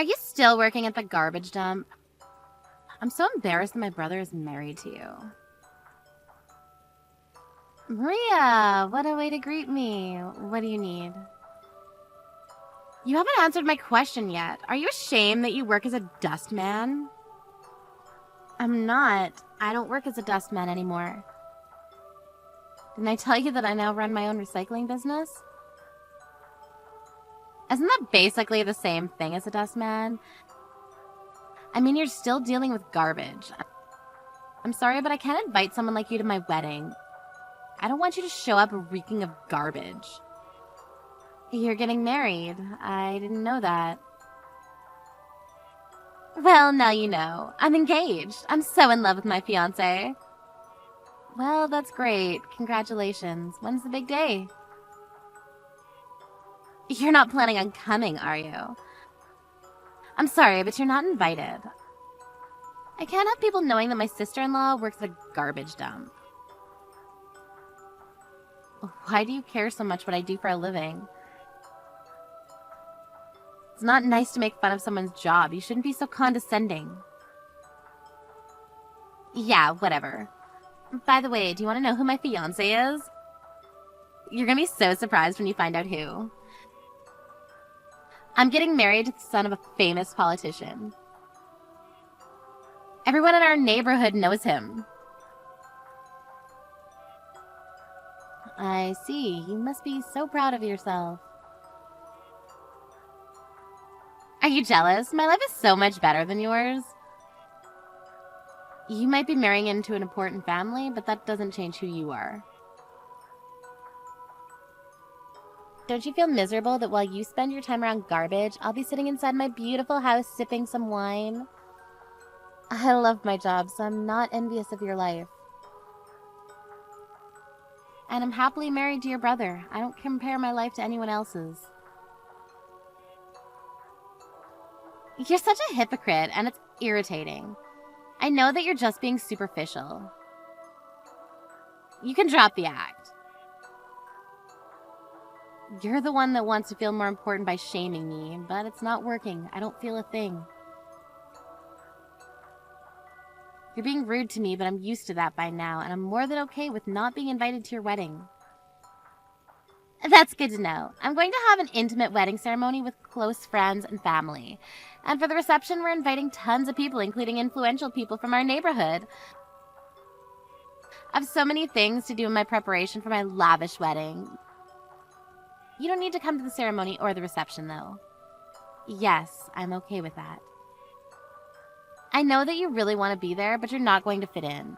Are you still working at the garbage dump? I'm so embarrassed that my brother is married to you. Maria, what a way to greet me. What do you need? You haven't answered my question yet. Are you ashamed that you work as a dustman? I'm not. I don't work as a dustman anymore. Didn't I tell you that I now run my own recycling business? Isn't that basically the same thing as a dustman? I mean, you're still dealing with garbage. I'm sorry, but I can't invite someone like you to my wedding. I don't want you to show up reeking of garbage. You're getting married. I didn't know that. Well, now you know. I'm engaged. I'm so in love with my fiancé. Well, that's great. Congratulations. When's the big day? You're not planning on coming, are you? I'm sorry, but you're not invited. I can't have people knowing that my sister-in-law works at a garbage dump. Why do you care so much what I do for a living? It's not nice to make fun of someone's job. You shouldn't be so condescending. Yeah, whatever. By the way, do you want to know who my fiancé is? You're gonna be so surprised when you find out who. I'm getting married to the son of a famous politician. Everyone in our neighborhood knows him. I see. You must be so proud of yourself. Are you jealous? My life is so much better than yours. You might be marrying into an important family, but that doesn't change who you are. Don't you feel miserable that while you spend your time around garbage, I'll be sitting inside my beautiful house sipping some wine? I love my job, so I'm not envious of your life. And I'm happily married to your brother. I don't compare my life to anyone else's. You're such a hypocrite, and it's irritating. I know that you're just being superficial. You can drop the act. You're the one that wants to feel more important by shaming me, but it's not working. I don't feel a thing. You're being rude to me, but I'm used to that by now, and I'm more than okay with not being invited to your wedding. That's good to know. I'm going to have an intimate wedding ceremony with close friends and family. And for the reception, we're inviting tons of people, including influential people from our neighborhood. I have so many things to do in my preparation for my lavish wedding. You don't need to come to the ceremony or the reception, though. Yes, I'm okay with that. I know that you really want to be there, but you're not going to fit in.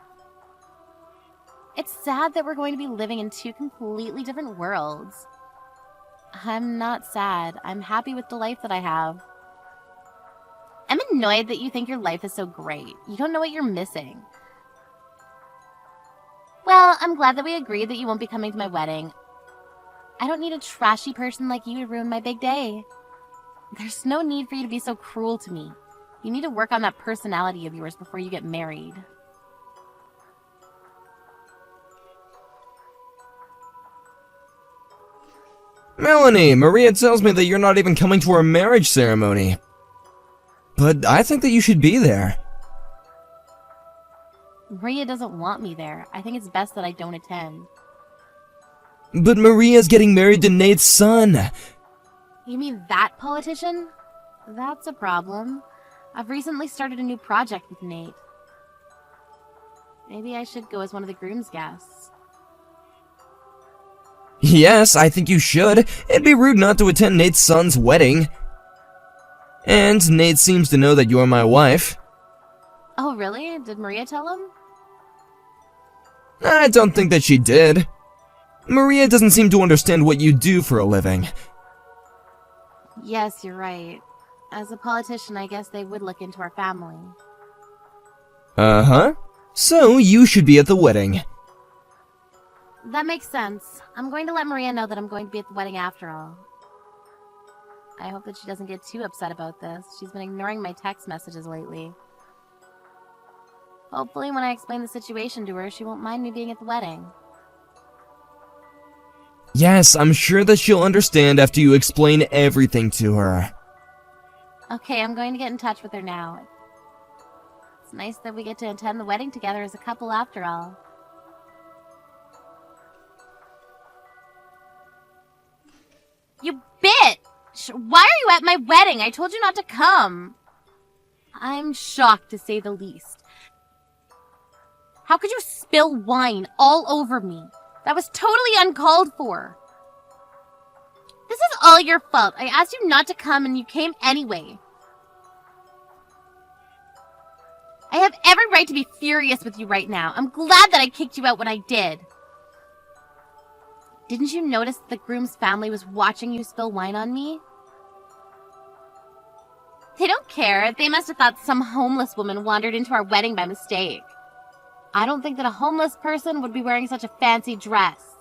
It's sad that we're going to be living in two completely different worlds. I'm not sad. I'm happy with the life that I have. I'm annoyed that you think your life is so great. You don't know what you're missing. Well, I'm glad that we agreed that you won't be coming to my wedding. I don't need a trashy person like you to ruin my big day. There's no need for you to be so cruel to me. You need to work on that personality of yours before you get married. Melanie, Maria tells me that you're not even coming to our marriage ceremony. But I think that you should be there. Maria doesn't want me there. I think it's best that I don't attend. But Maria's getting married to Nate's son. You mean that politician? That's a problem. I've recently started a new project with Nate. Maybe I should go as one of the groom's guests. Yes, I think you should. It'd be rude not to attend Nate's son's wedding. And Nate seems to know that you're my wife. Oh, really? Did Maria tell him? I don't think that she did. Maria doesn't seem to understand what you do for a living. Yes, you're right. As a politician, I guess they would look into our family. Uh-huh. So, you should be at the wedding. That makes sense. I'm going to let Maria know that I'm going to be at the wedding after all. I hope that she doesn't get too upset about this. She's been ignoring my text messages lately. Hopefully, when I explain the situation to her, she won't mind me being at the wedding. Yes, I'm sure that she'll understand after you explain everything to her. Okay, I'm going to get in touch with her now. It's nice that we get to attend the wedding together as a couple after all. You bitch! Why are you at my wedding? I told you not to come. I'm shocked, to say the least. How could you spill wine all over me? That was totally uncalled for. This is all your fault. I asked you not to come and you came anyway. I have every right to be furious with you right now. I'm glad that I kicked you out when I did. Didn't you notice that the groom's family was watching you spill wine on me? They don't care. They must have thought some homeless woman wandered into our wedding by mistake. I don't think that a homeless person would be wearing such a fancy dress.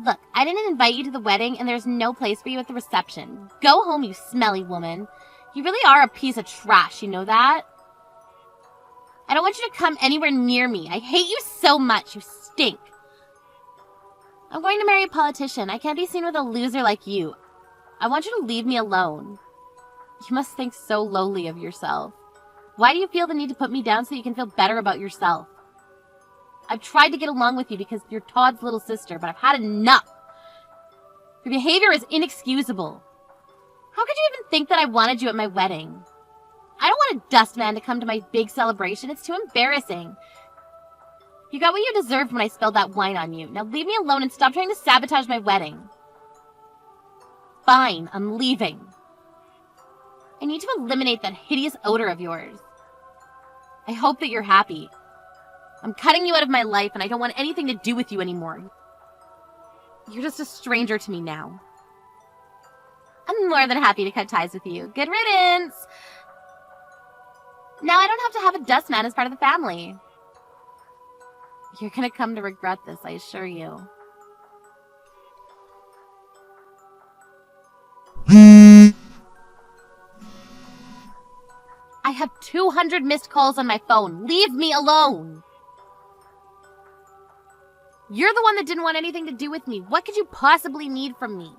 Look, I didn't invite you to the wedding, and there's no place for you at the reception. Go home, you smelly woman. You really are a piece of trash, you know that? I don't want you to come anywhere near me. I hate you so much. You stink. I'm going to marry a politician. I can't be seen with a loser like you. I want you to leave me alone. You must think so lowly of yourself. Why do you feel the need to put me down so you can feel better about yourself? I've tried to get along with you because you're Todd's little sister, but I've had enough. Your behavior is inexcusable. How could you even think that I wanted you at my wedding? I don't want a dustman to come to my big celebration. It's too embarrassing. You got what you deserved when I spilled that wine on you. Now leave me alone and stop trying to sabotage my wedding. Fine, I'm leaving. I need to eliminate that hideous odor of yours. I hope that you're happy. I'm cutting you out of my life and I don't want anything to do with you anymore. You're just a stranger to me now. I'm more than happy to cut ties with you. Good riddance! Now I don't have to have a dustman as part of the family. You're gonna come to regret this, I assure you. I have 200 missed calls on my phone. Leave me alone! You're the one that didn't want anything to do with me. What could you possibly need from me?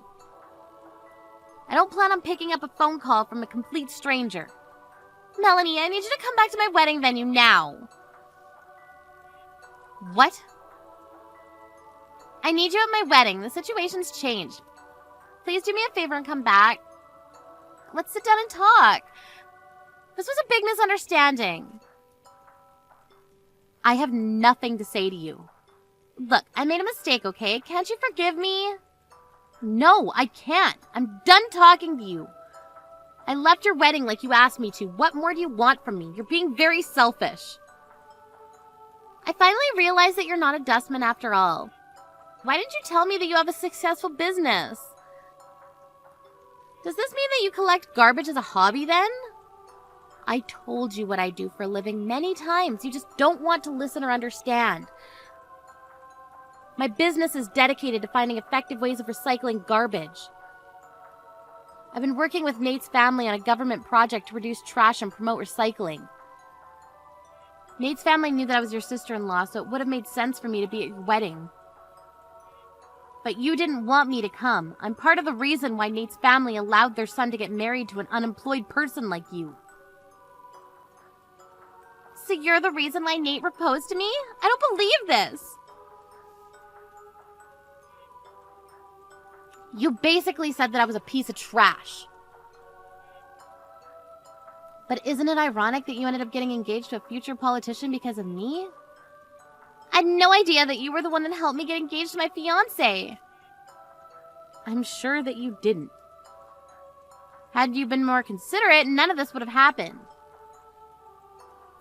I don't plan on picking up a phone call from a complete stranger. Melanie, I need you to come back to my wedding venue now. What? I need you at my wedding. The situation's changed. Please do me a favor and come back. Let's sit down and talk. This was a big misunderstanding. I have nothing to say to you. Look, I made a mistake, okay? Can't you forgive me? No, I can't. I'm done talking to you. I left your wedding like you asked me to. What more do you want from me? You're being very selfish. I finally realized that you're not a dustman after all. Why didn't you tell me that you have a successful business? Does this mean that you collect garbage as a hobby then? I told you what I do for a living many times. You just don't want to listen or understand. My business is dedicated to finding effective ways of recycling garbage. I've been working with Nate's family on a government project to reduce trash and promote recycling. Nate's family knew that I was your sister-in-law, so it would have made sense for me to be at your wedding. But you didn't want me to come. I'm part of the reason why Nate's family allowed their son to get married to an unemployed person like you. So you're the reason why Nate proposed to me? I don't believe this! You basically said that I was a piece of trash. But isn't it ironic that you ended up getting engaged to a future politician because of me? I had no idea that you were the one that helped me get engaged to my fiancé. I'm sure that you didn't. Had you been more considerate, none of this would have happened.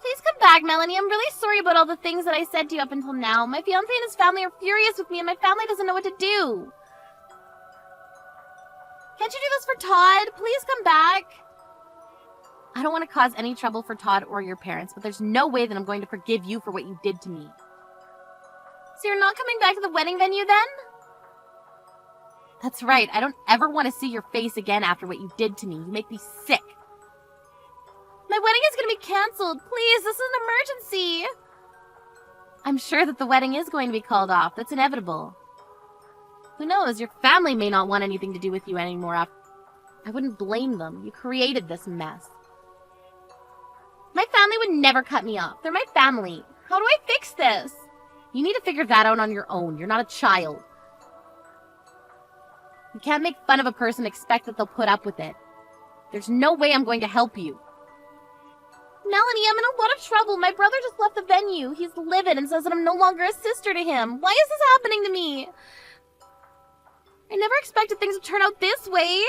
Please come back, Melanie. I'm really sorry about all the things that I said to you up until now. My fiancé and his family are furious with me, and my family doesn't know what to do. Can't you do this for Todd? Please come back. I don't want to cause any trouble for Todd or your parents, but there's no way that I'm going to forgive you for what you did to me. So you're not coming back to the wedding venue then? That's right. I don't ever want to see your face again after what you did to me. You make me sick. My wedding is going to be canceled. Please, this is an emergency. I'm sure that the wedding is going to be called off. That's inevitable. Who knows? Your family may not want anything to do with you anymore I wouldn't blame them. You created this mess. My family would never cut me off. They're my family. How do I fix this? You need to figure that out on your own. You're not a child. You can't make fun of a person and expect that they'll put up with it. There's no way I'm going to help you. Melanie, I'm in a lot of trouble. My brother just left the venue. He's livid and says that I'm no longer a sister to him. Why is this happening to me? I never expected things to turn out this way.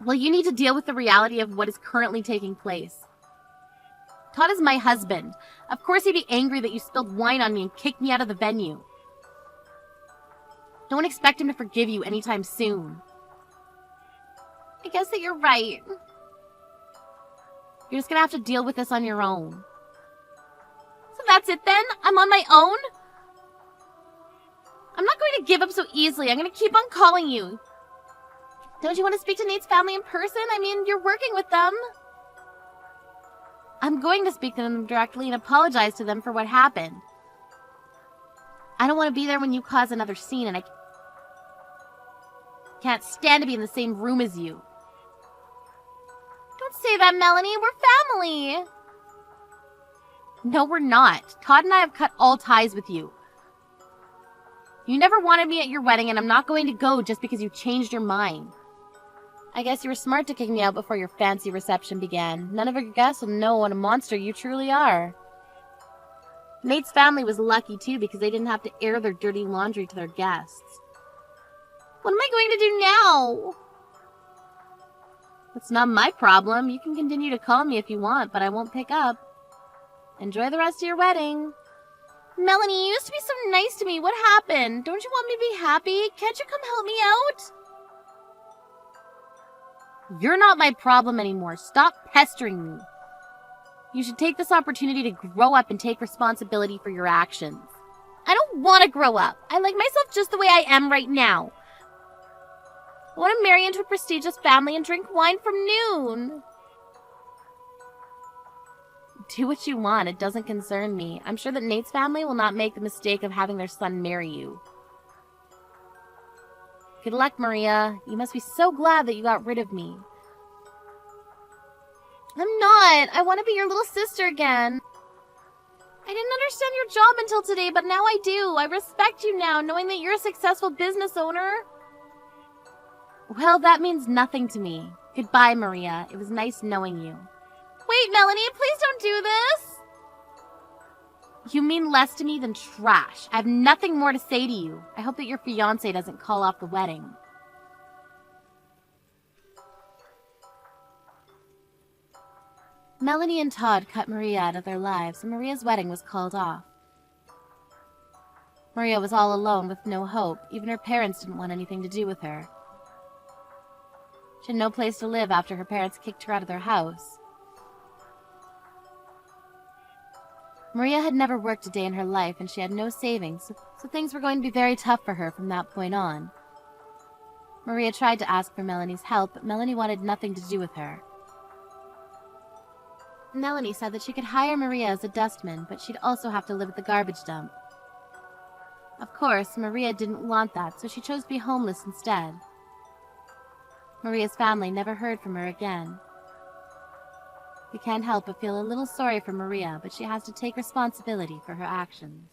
Well, you need to deal with the reality of what is currently taking place. Todd is my husband. Of course he'd be angry that you spilled wine on me and kicked me out of the venue. Don't expect him to forgive you anytime soon. I guess that you're right. You're just gonna have to deal with this on your own. So that's it then? I'm on my own? I'm not going to give up so easily. I'm gonna keep on calling you. Don't you want to speak to Nate's family in person? I mean, you're working with them. I'm going to speak to them directly and apologize to them for what happened. I don't want to be there when you cause another scene, and I can't stand to be in the same room as you. Don't say that, Melanie. We're family. No, we're not. Todd and I have cut all ties with you. You never wanted me at your wedding, and I'm not going to go just because you changed your mind. I guess you were smart to kick me out before your fancy reception began. None of your guests will know what a monster you truly are. Nate's family was lucky, too, because they didn't have to air their dirty laundry to their guests. What am I going to do now? It's not my problem. You can continue to call me if you want, but I won't pick up. Enjoy the rest of your wedding. Melanie, you used to be so nice to me. What happened? Don't you want me to be happy? Can't you come help me out? You're not my problem anymore. Stop pestering me. You should take this opportunity to grow up and take responsibility for your actions. I don't want to grow up. I like myself just the way I am right now. I want to marry into a prestigious family and drink wine from noon. Do what you want. It doesn't concern me. I'm sure that Nate's family will not make the mistake of having their son marry you. Good luck, Maria. You must be so glad that you got rid of me. I'm not. I want to be your little sister again. I didn't understand your job until today, but now I do. I respect you now, knowing that you're a successful business owner. Well, that means nothing to me. Goodbye, Maria. It was nice knowing you. Wait, Melanie, please don't do this. You mean less to me than trash. I have nothing more to say to you. I hope that your fiancé doesn't call off the wedding. Melanie and Todd cut Maria out of their lives, and Maria's wedding was called off. Maria was all alone with no hope. Even her parents didn't want anything to do with her. She had no place to live after her parents kicked her out of their house. Maria had never worked a day in her life, and she had no savings, so things were going to be very tough for her from that point on. Maria tried to ask for Melanie's help, but Melanie wanted nothing to do with her. Melanie said that she could hire Maria as a dustman, but she'd also have to live at the garbage dump. Of course, Maria didn't want that, so she chose to be homeless instead. Maria's family never heard from her again. We can't help but feel a little sorry for Maria, but she has to take responsibility for her actions.